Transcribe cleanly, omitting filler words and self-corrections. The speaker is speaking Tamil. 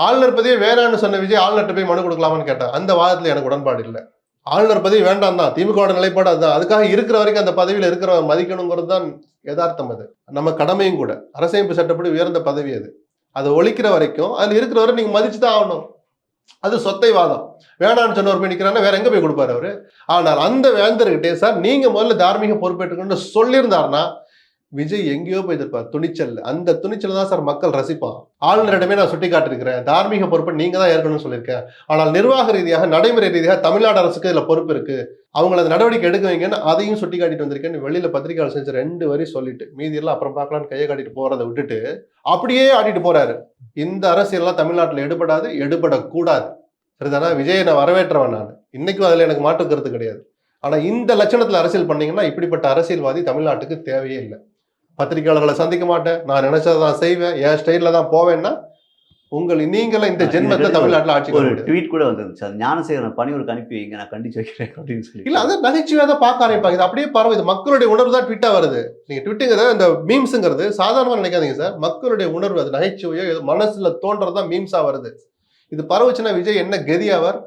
ஆளுநர் பதவியே வேணான்னு சொன்ன விஜய் ஆளுநர்கிட்ட போய் மனு கொடுக்கலாமான்னு கேட்டேன். அந்த வாதத்துல எனக்கு உடன்பாடு இல்லை. ஆளுநர் பதவி வேண்டாம் தான், திமுகவோட நிலைப்பாடு அதுதான். அதுக்காக இருக்கிற வரைக்கும் அந்த பதவியில இருக்கிற மதிக்கணுங்கிறது தான் யதார்த்தம். அது நம்ம கடமையும் கூட. அரசியமைப்பு சட்டப்படி உயர்ந்த பதவி அது. அதை ஒழிக்கிற வரைக்கும் அதுல இருக்கிற வரை நீங்க மதிச்சுதான் ஆகணும். அது சொத்தை வாதம். வேணான்னு சொன்னவர் போய் நிக்கிறான்னா வேற எங்க போய் கொடுப்பாரு அவரு? ஆனால் அந்த வேந்தர்கிட்டே சார் நீங்க முதல்ல தார்மீக பொறுப்பேற்றுக்கணும்னு சொல்லியிருந்தாருன்னா விஜய் எங்கேயோ போய் இருப்பார். துணிச்சல், அந்த துணிச்சல் தான் சார் மக்கள் ரசிப்பான். ஆளுநரிடமே நான் சுட்டி காட்டிருக்கிறேன், தார்மீக பொறுப்பை நீங்க தான் ஏற்கனவே சொல்லியிருக்கேன். ஆனால் நிர்வாக ரீதியாக நடைமுறை ரீதியாக தமிழ்நாடு அரசுக்கு இதுல பொறுப்பு இருக்கு, அவங்கள அந்த நடவடிக்கை எடுக்க வைங்கன்னு அதையும் சுட்டி காட்டிட்டு வந்திருக்கேன்னு வெளியில பத்திரிகையாளர் செஞ்ச 2 வரி சொல்லிட்டு மீதி எல்லாம் அப்புறம் பார்க்கலான்னு கையை காட்டிட்டு போறதை விட்டுட்டு அப்படியே ஆடிட்டு போறாரு. இந்த அரசியல்லாம் தமிழ்நாட்டில் எடுபடாது, எடுபடக்கூடாது. சரிதானா? விஜயை நான் வரவேற்றவன். நான் இன்னைக்கும் அதுல எனக்கு மாற்று கருத்து கிடையாது. ஆனா இந்த லட்சணத்துல அரசியல் பண்ணீங்கன்னா இப்படிப்பட்ட அரசியல்வாதி தமிழ்நாட்டுக்கு தேவையே இல்லை. பத்திரிகையாளர்களை சந்திக்க மாட்டேன், நான் நினைச்சதான் செய்வேன், என் ஸ்டைல தான் போவேன்னா நீங்கள இந்த ஜென்மத்தை தமிழ்நாட்டில் ஆட்சி ஒரு ட்வீட் கூட வந்துருந்துச்சு, அது ஞானசேகரன் பணியூருக்கு அனுப்பி வைங்க, நான் கண்டிச்சு வைக்கிறேன் அப்படின்னு சொல்லி. இல்ல அதை நகைச்சுவையா தான் பார்க்க ஆரம்பிப்பாங்க. இது அப்படியே பரவ, இது மக்களுடைய உணர்வு தான் ட்விட்டா வருது. நீங்க ட்விட்டுங்கிறத இந்த மீம்ஸுங்கிறது சாதாரணமா நினைக்காதீங்க சார். மக்களுடைய உணர்வு, அது நகைச்சுவையோ மனசுல தோன்றதுதான் மீம்ஸா வருது. இது பரவுச்சுன்னா விஜய் என்ன கதி ஆவார்?